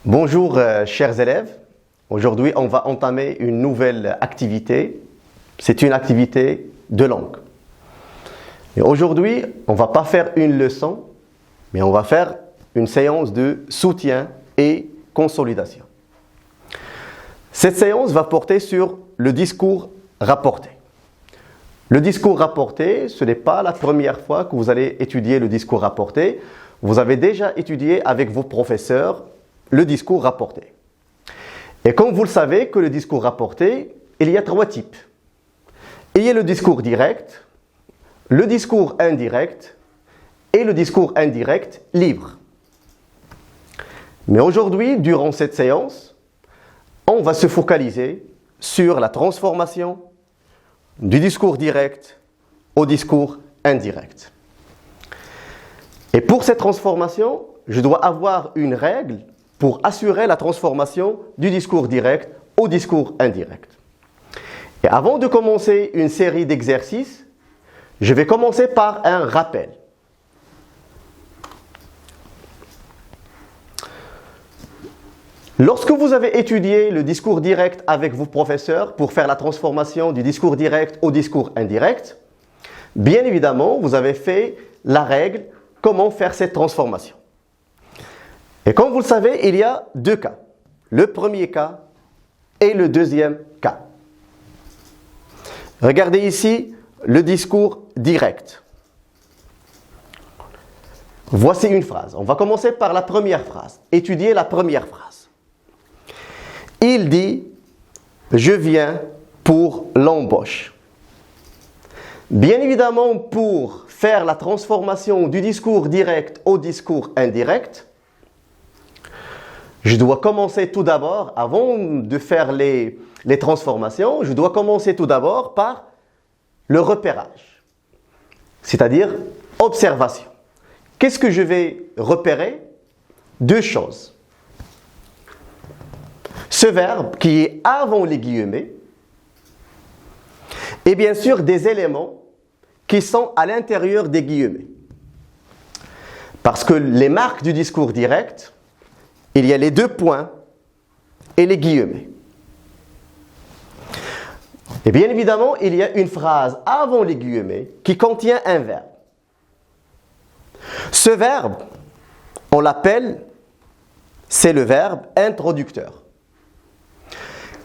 Bonjour chers élèves, aujourd'hui on va entamer une nouvelle activité, c'est une activité de langue. Et aujourd'hui on ne va pas faire une leçon, mais on va faire une séance de soutien et consolidation. Cette séance va porter sur le discours rapporté. Le discours rapporté, ce n'est pas la première fois que vous allez étudier le discours rapporté. Vous avez déjà étudié avec vos professeurs le discours rapporté. Et comme vous le savez que le discours rapporté, il y a trois types. Il y a le discours direct, le discours indirect et le discours indirect libre. Mais aujourd'hui, durant cette séance, on va se focaliser sur la transformation du discours direct au discours indirect. Et pour cette transformation, je dois avoir une règle pour assurer la transformation du discours direct au discours indirect. Et avant de commencer une série d'exercices, je vais commencer par un rappel. Lorsque vous avez étudié le discours direct avec vos professeurs pour faire la transformation du discours direct au discours indirect, bien évidemment, vous avez fait la règle comment faire cette transformation. Et comme vous le savez, il y a deux cas. Le premier cas et le deuxième cas. Regardez ici le discours direct. Voici une phrase. On va commencer par la première phrase. Étudiez la première phrase. Il dit « Je viens pour l'embauche ». Bien évidemment, pour faire la transformation du discours direct au discours indirect, je dois commencer tout d'abord, avant de faire les transformations, je dois commencer tout d'abord par le repérage, c'est-à-dire observation. Qu'est-ce que je vais repérer? Deux choses. Ce verbe qui est avant les guillemets et bien sûr des éléments qui sont à l'intérieur des guillemets. Parce que les marques du discours direct, il y a les deux points et les guillemets. Et bien évidemment, il y a une phrase avant les guillemets qui contient un verbe. Ce verbe, on l'appelle, c'est le verbe introducteur.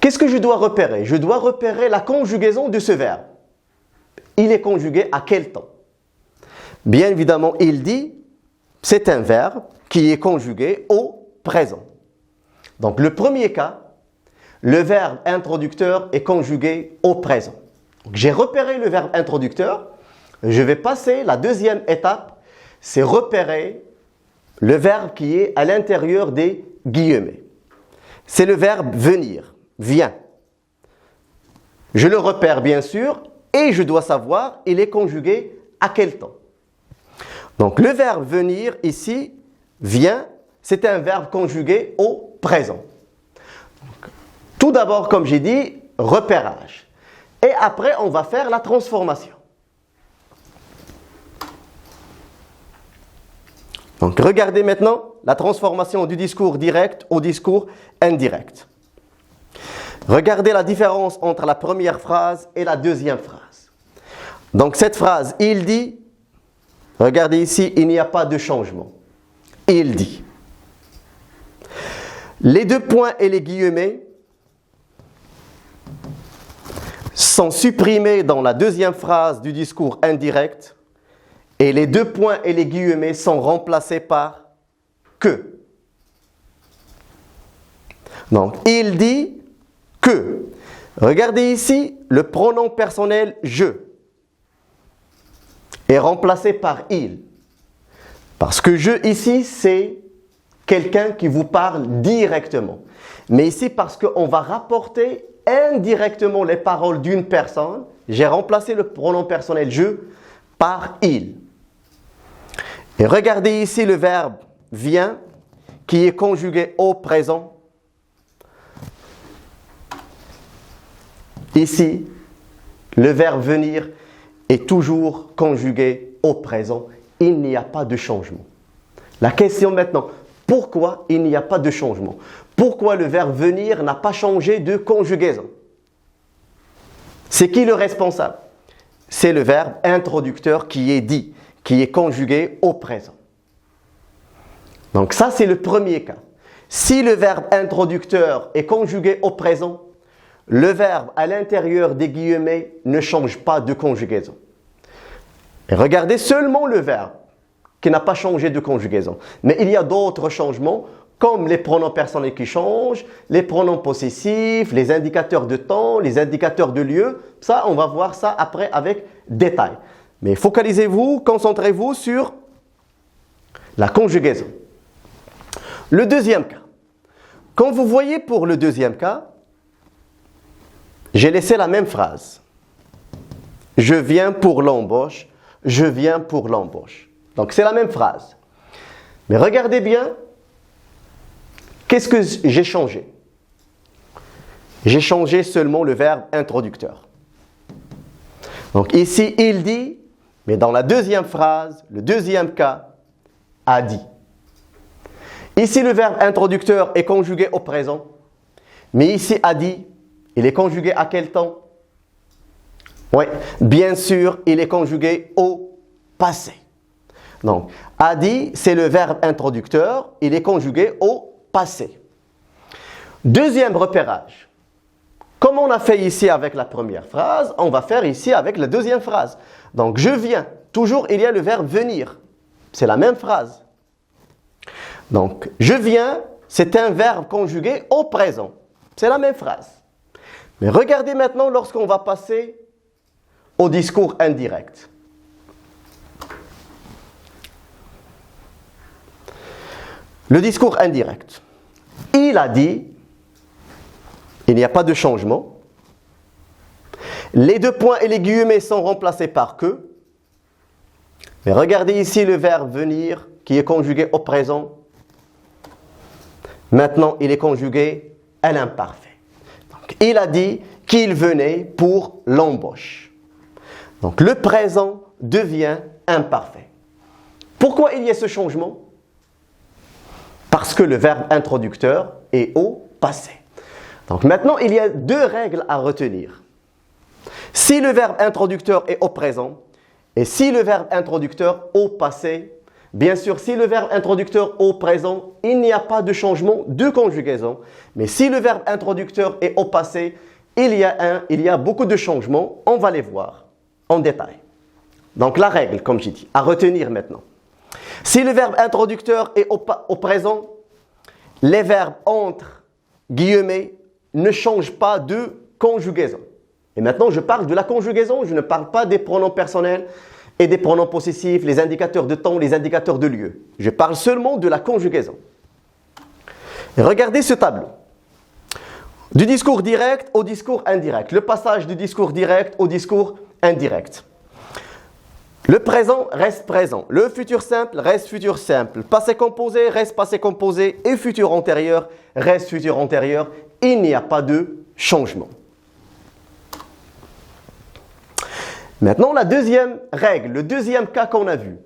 Qu'est-ce que je dois repérer? Je dois repérer la conjugaison de ce verbe. Il est conjugué à quel temps? Bien évidemment, il dit, c'est un verbe qui est conjugué au présent. Donc le premier cas, le verbe introducteur est conjugué au présent. J'ai repéré le verbe introducteur, je vais passer la deuxième étape, c'est repérer le verbe qui est à l'intérieur des guillemets. C'est le verbe venir, vient. Je le repère bien sûr et je dois savoir il est conjugué à quel temps. Donc le verbe venir ici, vient, c'est un verbe conjugué au présent. Tout d'abord, comme j'ai dit, repérage. Et après, on va faire la transformation. Donc, regardez maintenant la transformation du discours direct au discours indirect. Regardez la différence entre la première phrase et la deuxième phrase. Donc, cette phrase, il dit, regardez ici, il n'y a pas de changement. Il dit. Les deux points et les guillemets sont supprimés dans la deuxième phrase du discours indirect et les deux points et les guillemets sont remplacés par que. Donc, il dit que. Regardez ici, le pronom personnel je est remplacé par il. Parce que je ici, c'est quelqu'un qui vous parle directement. Mais ici, parce qu'on va rapporter indirectement les paroles d'une personne, j'ai remplacé le pronom personnel je par il. Et regardez ici le verbe vient qui est conjugué au présent. Ici, le verbe venir est toujours conjugué au présent. Il n'y a pas de changement. La question maintenant, Pourquoi il n'y a pas de changement? Pourquoi le verbe venir n'a pas changé de conjugaison? C'est qui le responsable? C'est le verbe introducteur qui est dit, qui est conjugué au présent. Donc ça, c'est le premier cas. Si le verbe introducteur est conjugué au présent, le verbe à l'intérieur des guillemets ne change pas de conjugaison. Et regardez seulement le verbe qui n'a pas changé de conjugaison. Mais il y a d'autres changements, comme les pronoms personnels qui changent, les pronoms possessifs, les indicateurs de temps, les indicateurs de lieu. Ça, on va voir ça après avec détail. Mais focalisez-vous, concentrez-vous sur la conjugaison. Le deuxième cas. Quand vous voyez pour le deuxième cas, j'ai laissé la même phrase. Je viens pour l'embauche, je viens pour l'embauche. Donc c'est la même phrase. Mais regardez bien, qu'est-ce que j'ai changé? J'ai changé seulement le verbe introducteur. Donc ici, il dit, mais dans la deuxième phrase, le deuxième cas, a dit. Ici, le verbe introducteur est conjugué au présent. Mais ici, a dit, il est conjugué à quel temps? Oui, bien sûr, il est conjugué au passé. Donc, a dit, c'est le verbe introducteur, il est conjugué au passé. Deuxième repérage. Comme on a fait ici avec la première phrase, on va faire ici avec la deuxième phrase. Donc, je viens. Toujours, il y a le verbe venir. C'est la même phrase. Donc, je viens, c'est un verbe conjugué au présent. C'est la même phrase. Mais regardez maintenant lorsqu'on va passer au discours indirect. Le discours indirect. Il a dit, il n'y a pas de changement. Les deux points et les guillemets sont remplacés par que. Mais regardez ici le verbe venir qui est conjugué au présent. Maintenant, il est conjugué à l'imparfait. Donc, il a dit qu'il venait pour l'embauche. Donc, le présent devient imparfait. Pourquoi il y a ce changement? Parce que le verbe introducteur est au passé. Donc, maintenant, il y a deux règles à retenir. Si le verbe introducteur est au présent et si le verbe introducteur au passé, bien sûr, si le verbe introducteur au présent, il n'y a pas de changement de conjugaison. Mais si le verbe introducteur est au passé, il y a beaucoup de changements. On va les voir en détail. Donc la règle, comme j'ai dit, à retenir maintenant. Si le verbe introducteur est au présent, les verbes entre guillemets ne changent pas de conjugaison. Et maintenant, je parle de la conjugaison, je ne parle pas des pronoms personnels et des pronoms possessifs, les indicateurs de temps, les indicateurs de lieu. Je parle seulement de la conjugaison. Et regardez ce tableau. Du discours direct au discours indirect. Le passage du discours direct au discours indirect. Le présent reste présent. Le futur simple reste futur simple. Passé composé reste passé composé. Et futur antérieur reste futur antérieur. Il n'y a pas de changement. Maintenant, la deuxième règle, le deuxième cas qu'on a vu.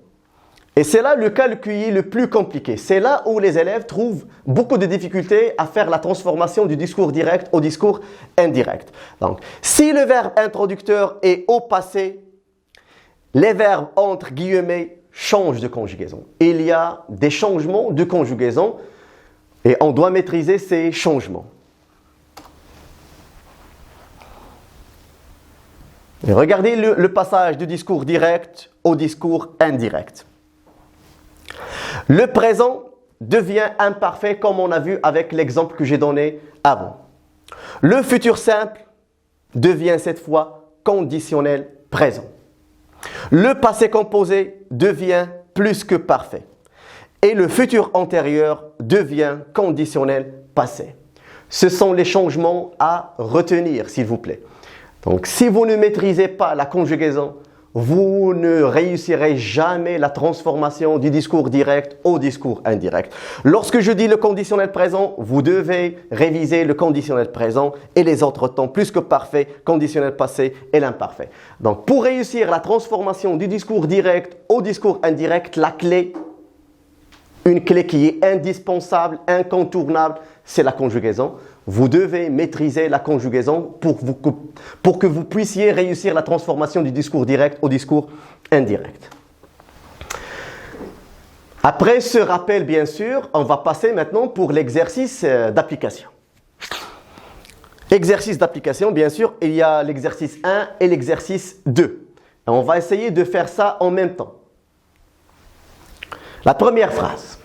Et c'est là le cas qui est le plus compliqué. C'est là où les élèves trouvent beaucoup de difficultés à faire la transformation du discours direct au discours indirect. Donc, si le verbe introducteur est au passé, les verbes entre guillemets changent de conjugaison. Il y a des changements de conjugaison et on doit maîtriser ces changements. Et regardez le passage du discours direct au discours indirect. Le présent devient imparfait comme on a vu avec l'exemple que j'ai donné avant. Le futur simple devient cette fois conditionnel présent. Le passé composé devient plus que parfait. Et le futur antérieur devient conditionnel passé. Ce sont les changements à retenir, s'il vous plaît. Donc, si vous ne maîtrisez pas la conjugaison, vous ne réussirez jamais la transformation du discours direct au discours indirect. Lorsque je dis le conditionnel présent, vous devez réviser le conditionnel présent et les autres temps plus que parfaits, conditionnel passé et l'imparfait. Donc, pour réussir la transformation du discours direct au discours indirect, la clé, une clé qui est indispensable, incontournable, c'est la conjugaison. Vous devez maîtriser la conjugaison pour que vous puissiez réussir la transformation du discours direct au discours indirect. Après ce rappel, bien sûr, on va passer maintenant pour l'exercice d'application. Exercice d'application, bien sûr, il y a l'exercice 1 et l'exercice 2. Et on va essayer de faire ça en même temps. La première phrase.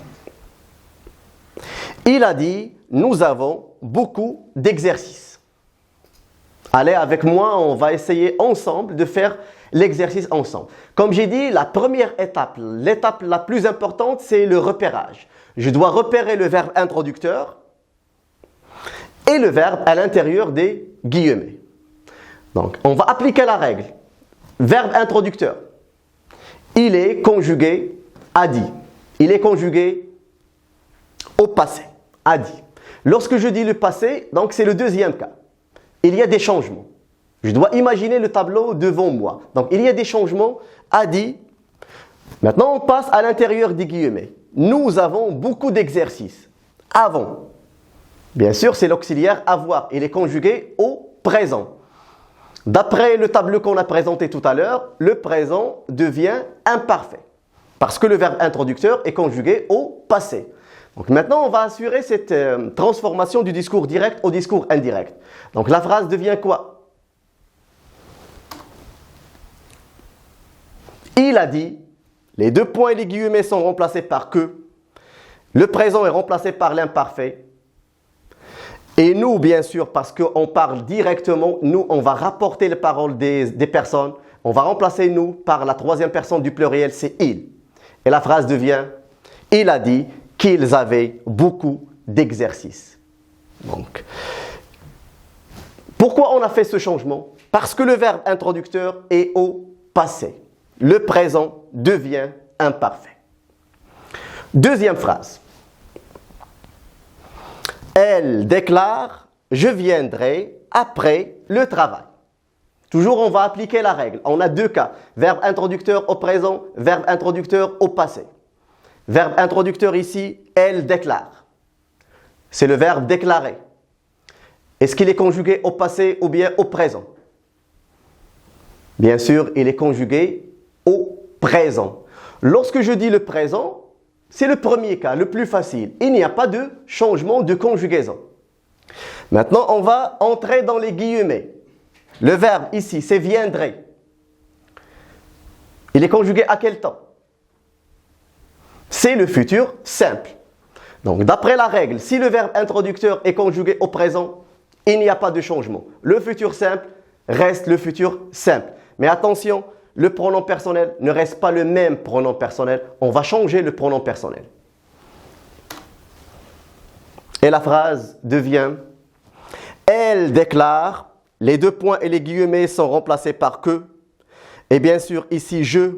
Il a dit, nous avons beaucoup d'exercices. Allez avec moi, on va essayer ensemble de faire l'exercice ensemble. Comme j'ai dit, la première étape, l'étape la plus importante, c'est le repérage. Je dois repérer le verbe introducteur et le verbe à l'intérieur des guillemets. Donc, on va appliquer la règle. Verbe introducteur. Il est conjugué a dit. Il est conjugué au passé. A dit. Lorsque je dis le passé, donc c'est le deuxième cas. Il y a des changements. Je dois imaginer le tableau devant moi. Donc, il y a des changements. A dit. Maintenant, on passe à l'intérieur des guillemets. Nous avons beaucoup d'exercices. Avons. Bien sûr, c'est l'auxiliaire avoir. Il est conjugué au présent. D'après le tableau qu'on a présenté tout à l'heure, le présent devient imparfait. Parce que le verbe introducteur est conjugué au passé. Donc maintenant, on va assurer cette transformation du discours direct au discours indirect. Donc la phrase devient quoi? Il a dit, les deux points et les guillemets sont remplacés par que, le présent est remplacé par l'imparfait. Et nous, bien sûr, parce qu'on parle directement, nous, on va rapporter les paroles des personnes. On va remplacer nous par la troisième personne du pluriel, c'est il. Et la phrase devient, il a dit qu'ils avaient beaucoup d'exercices. Donc, pourquoi on a fait ce changement? Parce que le verbe introducteur est au passé. Le présent devient imparfait. Deuxième phrase. Elle déclare, je viendrai après le travail. Toujours, on va appliquer la règle. On a deux cas. Verbe introducteur au présent, verbe introducteur au passé. Verbe introducteur ici, elle déclare. C'est le verbe déclarer. Est-ce qu'il est conjugué au passé ou bien au présent? Bien sûr, il est conjugué au présent. Lorsque je dis le présent, c'est le premier cas, le plus facile. Il n'y a pas de changement de conjugaison. Maintenant, on va entrer dans les guillemets. Le verbe ici, c'est viendrait. Il est conjugué à quel temps? C'est le futur simple. Donc, d'après la règle, si le verbe introducteur est conjugué au présent, il n'y a pas de changement. Le futur simple reste le futur simple. Mais attention, le pronom personnel ne reste pas le même pronom personnel. On va changer le pronom personnel. Et la phrase devient « Elle déclare », les deux points et les guillemets sont remplacés par « que ». Et bien sûr, ici « je »,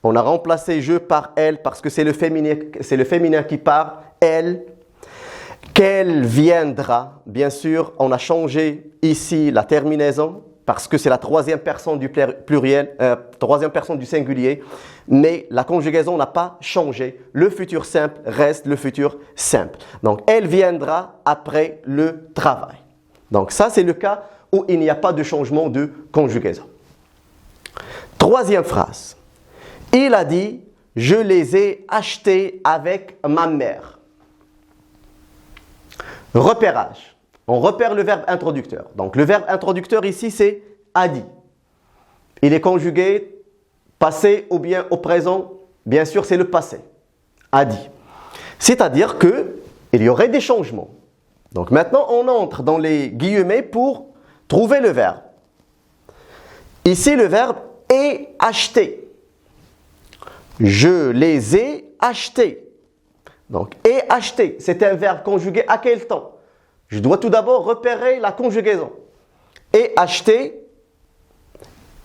on a remplacé « je » par « elle » parce que c'est le féminin qui parle, « elle ». Qu'elle viendra, bien sûr, on a changé ici la terminaison parce que c'est la troisième personne du pluriel, troisième personne du singulier, mais la conjugaison n'a pas changé. Le futur simple reste le futur simple. Donc, elle viendra après le travail. Donc, ça, c'est le cas où il n'y a pas de changement de conjugaison. Troisième phrase. Il a dit, je les ai achetés avec ma mère. Repérage. On repère le verbe introducteur. Donc, le verbe introducteur ici, c'est a dit. Il est conjugué passé ou bien au présent. Bien sûr, c'est le passé. A dit. C'est-à-dire qu'il y aurait des changements. Donc, maintenant, on entre dans les guillemets pour trouver le verbe. Ici, le verbe est acheté. Je les ai achetés. Donc, et acheter, c'est un verbe conjugué à quel temps? Je dois tout d'abord repérer la conjugaison. Et acheter,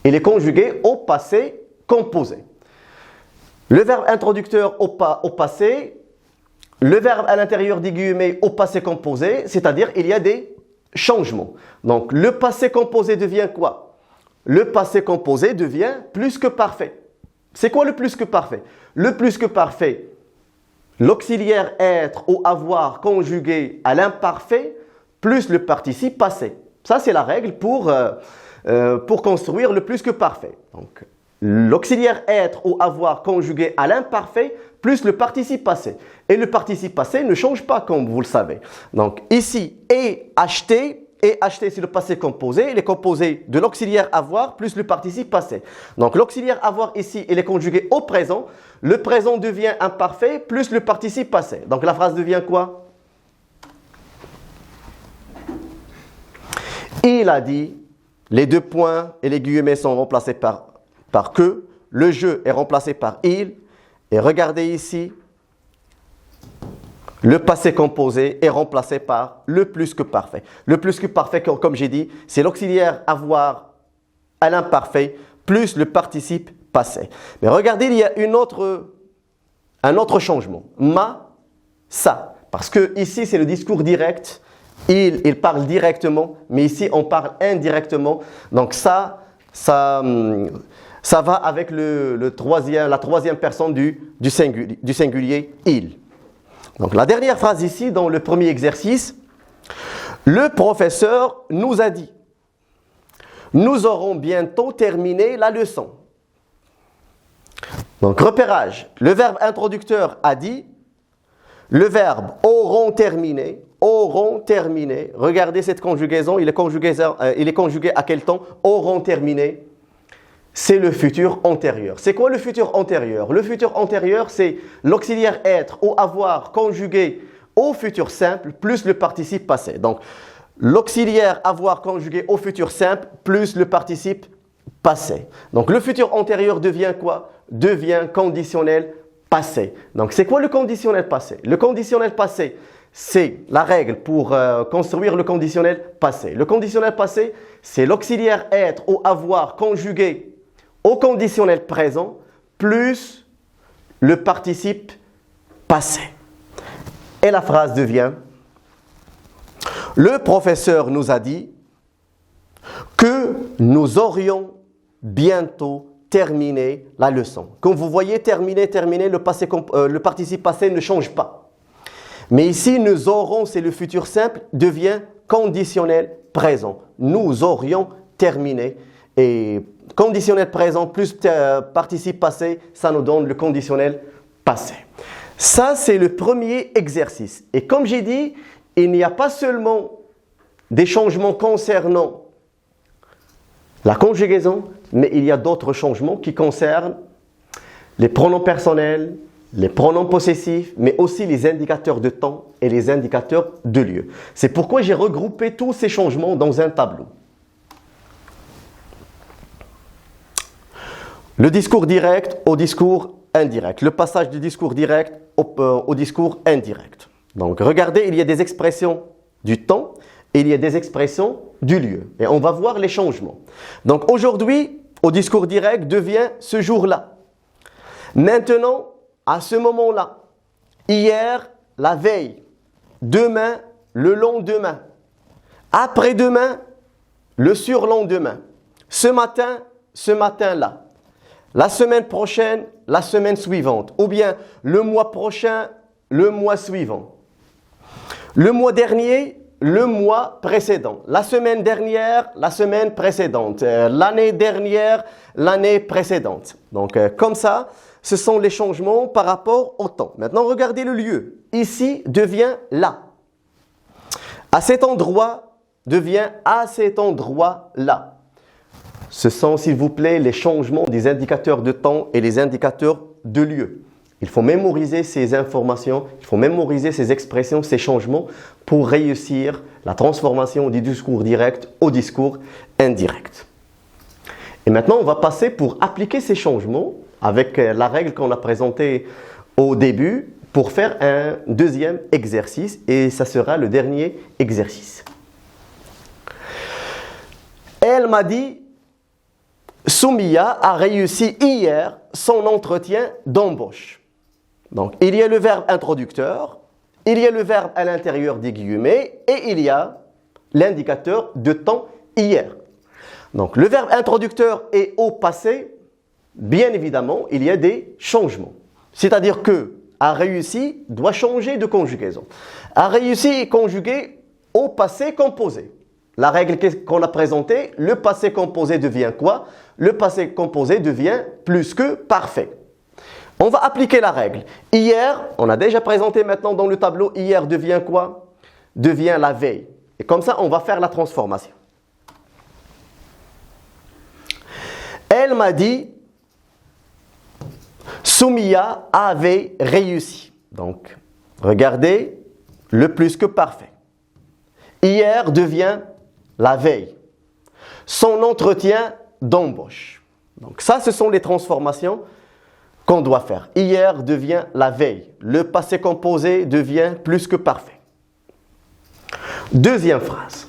il est conjugué au passé composé. Le verbe introducteur au passé, le verbe à l'intérieur des guillemets au passé composé, c'est-à-dire il y a des changements. Donc, le passé composé devient quoi? Le passé composé devient plus que parfait. C'est quoi le plus que parfait? Le plus que parfait, l'auxiliaire être ou avoir conjugué à l'imparfait plus le participe passé. Ça, c'est la règle pour construire le plus que parfait. Donc, l'auxiliaire être ou avoir conjugué à l'imparfait plus le participe passé. Et le participe passé ne change pas, comme vous le savez. Donc, ici, et acheter c'est le passé composé. Il est composé de l'auxiliaire avoir plus le participe passé. Donc, l'auxiliaire avoir ici, il est conjugué au présent. Le présent devient imparfait plus le participe passé. Donc, la phrase devient quoi? Il a dit, les deux points et les guillemets sont remplacés par que. Le jeu est remplacé par il. Et regardez ici, le passé composé est remplacé par le plus que parfait. Le plus que parfait, comme j'ai dit, c'est l'auxiliaire avoir à l'imparfait plus le participe passé. Mais regardez, il y a un autre changement. Ça. Parce que ici, c'est le discours direct. Il parle directement, mais ici, on parle indirectement. Donc ça va avec la troisième personne du singulier il. Donc la dernière phrase ici, dans le premier exercice, le professeur nous a dit, nous aurons bientôt terminé la leçon. Donc repérage, le verbe introducteur a dit, le verbe auront terminé, regardez cette conjugaison, il est conjugué à quel temps? Auront terminé. C'est le futur antérieur. C'est quoi le futur antérieur? Le futur antérieur, c'est l'auxiliaire être ou avoir conjugué au futur simple plus le participe passé. Donc, l'auxiliaire avoir conjugué au futur simple plus le participe passé. Donc, le futur antérieur devient quoi? Devient conditionnel passé. Donc, c'est quoi le conditionnel passé? Le conditionnel passé, c'est la règle pour construire le conditionnel passé. Le conditionnel passé, c'est l'auxiliaire être ou avoir conjugué au conditionnel présent plus le participe passé. Et la phrase devient, le professeur nous a dit que nous aurions bientôt terminé la leçon. Comme vous voyez, terminer, le participe passé ne change pas. Mais ici, nous aurons, c'est le futur simple, devient conditionnel présent. Nous aurions terminé. Et conditionnel présent plus participe passé, ça nous donne le conditionnel passé. Ça, c'est le premier exercice. Et comme j'ai dit, il n'y a pas seulement des changements concernant la conjugaison, mais il y a d'autres changements qui concernent les pronoms personnels, les pronoms possessifs, mais aussi les indicateurs de temps et les indicateurs de lieu. C'est pourquoi j'ai regroupé tous ces changements dans un tableau. Le discours direct au discours indirect. Le passage du discours direct au discours indirect. Donc, regardez, il y a des expressions du temps et il y a des expressions du lieu. Et on va voir les changements. Donc, aujourd'hui, au discours direct devient ce jour-là. Maintenant, à ce moment-là. Hier, la veille. Demain, le lendemain. Après-demain, le surlendemain. Ce matin, ce matin-là. La semaine prochaine, la semaine suivante. Ou bien le mois prochain, le mois suivant. Le mois dernier, le mois précédent. La semaine dernière, la semaine précédente. L'année dernière, l'année précédente. Donc comme ça, ce sont les changements par rapport au temps. Maintenant, regardez le lieu. Ici devient là. À cet endroit devient à cet endroit-là. Ce sont, s'il vous plaît, les changements des indicateurs de temps et les indicateurs de lieu. Il faut mémoriser ces informations, il faut mémoriser ces expressions, ces changements pour réussir la transformation du discours direct au discours indirect. Et maintenant, on va passer pour appliquer ces changements avec la règle qu'on a présentée au début pour faire un deuxième exercice et ça sera le dernier exercice. Elle m'a dit, Soumia a réussi hier son entretien d'embauche. Donc, il y a le verbe introducteur, il y a le verbe à l'intérieur des guillemets et il y a l'indicateur de temps hier. Donc, le verbe introducteur est au passé, bien évidemment, il y a des changements. C'est-à-dire que a réussi doit changer de conjugaison. A réussi est conjugué au passé composé. La règle qu'on a présentée, le passé composé devient quoi? Le passé composé devient plus que parfait. On va appliquer la règle. Hier, on a déjà présenté maintenant dans le tableau, hier devient quoi? Devient la veille. Et comme ça, on va faire la transformation. Elle m'a dit, Soumia avait réussi. Donc, regardez, le plus que parfait. Hier devient la veille. Son entretien d'embauche. Donc ça, ce sont les transformations qu'on doit faire. Hier devient la veille. Le passé composé devient plus que parfait. Deuxième phrase.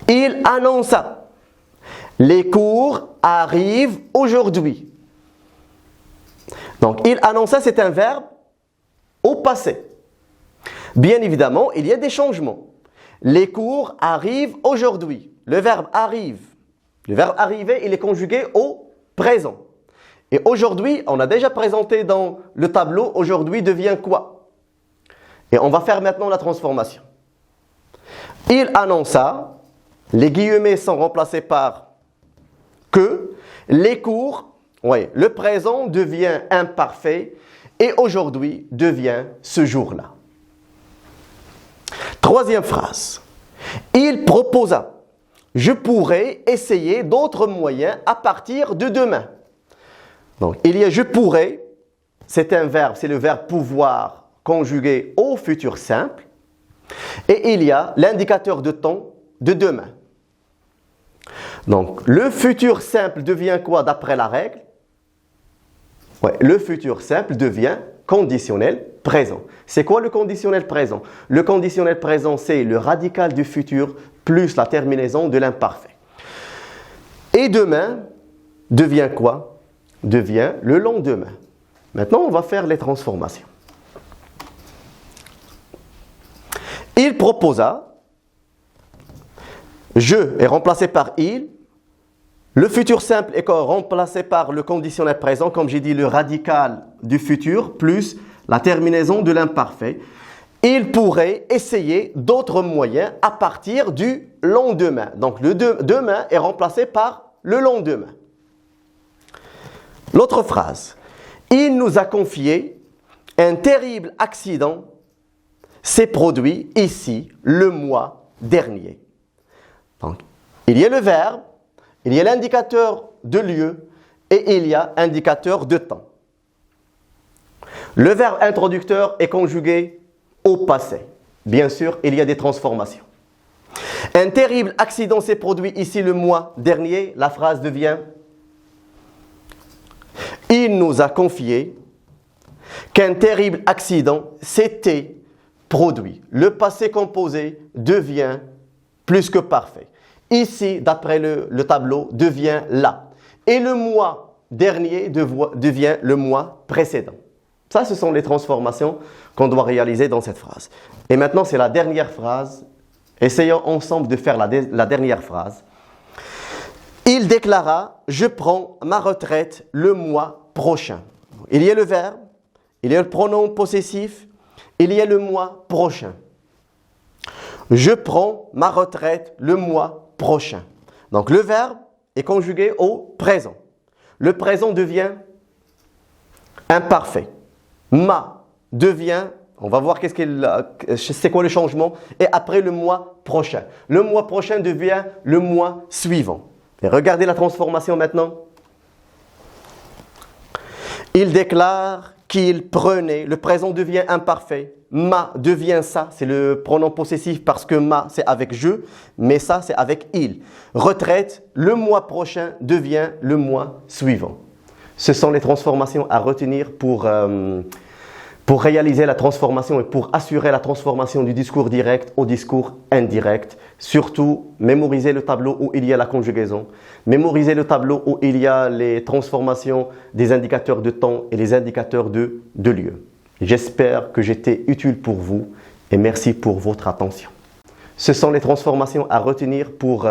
Il annonça. Les cours arrivent aujourd'hui. Donc, il annonça, c'est un verbe au passé. Bien évidemment, il y a des changements. Les cours arrivent aujourd'hui. Le verbe arrive. Le verbe arriver, il est conjugué au présent. Et aujourd'hui, on a déjà présenté dans le tableau, aujourd'hui devient quoi? Et on va faire maintenant la transformation. Il annonça, les guillemets sont remplacés par que, les cours, oui, le présent devient imparfait et aujourd'hui devient ce jour-là. Troisième phrase. Il proposa. Je pourrais essayer d'autres moyens à partir de demain. Donc, il y a je pourrais, c'est un verbe, c'est le verbe pouvoir conjugué au futur simple. Et il y a l'indicateur de temps de demain. Donc, le futur simple devient quoi d'après la règle? Ouais, le futur simple devient conditionnel présent. C'est quoi le conditionnel présent? Le conditionnel présent, c'est le radical du futur plus la terminaison de l'imparfait. Et demain devient quoi? Devient le lendemain. Maintenant, on va faire les transformations. Il proposa, je est remplacé par il, le futur simple est remplacé par le conditionnel présent, comme j'ai dit, le radical du futur plus la terminaison de l'imparfait. Il pourrait essayer d'autres moyens à partir du lendemain. Donc le demain est remplacé par le lendemain. L'autre phrase. Il nous a confié un terrible accident s'est produit ici le mois dernier. Donc, il y a le verbe, il y a l'indicateur de lieu et il y a indicateur de temps. Le verbe introducteur est conjugué au passé. Bien sûr, il y a des transformations. Un terrible accident s'est produit ici le mois dernier. La phrase devient « Il nous a confié qu'un terrible accident s'était produit. » Le passé composé devient plus que parfait. Ici, d'après le tableau, devient là. Et le mois dernier devient le mois précédent. Ça, ce sont les transformations qu'on doit réaliser dans cette phrase. Et maintenant, c'est la dernière phrase. Essayons ensemble de faire la dernière phrase. Il déclara, je prends ma retraite le mois prochain. Il y a le verbe, il y a le pronom possessif, il y a le mois prochain. Je prends ma retraite le mois prochain. Donc le verbe est conjugué au présent. Le présent devient imparfait. Ma devient, on va voir c'est quoi le changement, et après le mois prochain. Le mois prochain devient le mois suivant. Et regardez la transformation maintenant. Il déclare qu'il prenait, le présent devient imparfait. Ma devient ça, c'est le pronom possessif parce que ma c'est avec je, mais ça c'est avec il. Retraite, le mois prochain devient le mois suivant. Ce sont les transformations à retenir pour réaliser la transformation et pour assurer la transformation du discours direct au discours indirect. Surtout, mémoriser le tableau où il y a la conjugaison. Mémoriser le tableau où il y a les transformations des indicateurs de temps et les indicateurs de lieu. J'espère que j'étais utile pour vous et merci pour votre attention. Ce sont les transformations à retenir pour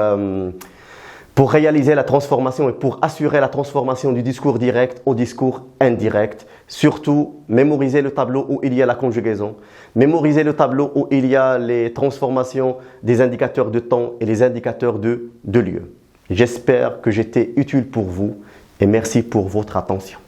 pour réaliser la transformation et pour assurer la transformation du discours direct au discours indirect. Surtout, mémoriser le tableau où il y a la conjugaison, mémoriser le tableau où il y a les transformations des indicateurs de temps et les indicateurs de lieu. J'espère que j'étais utile pour vous et merci pour votre attention.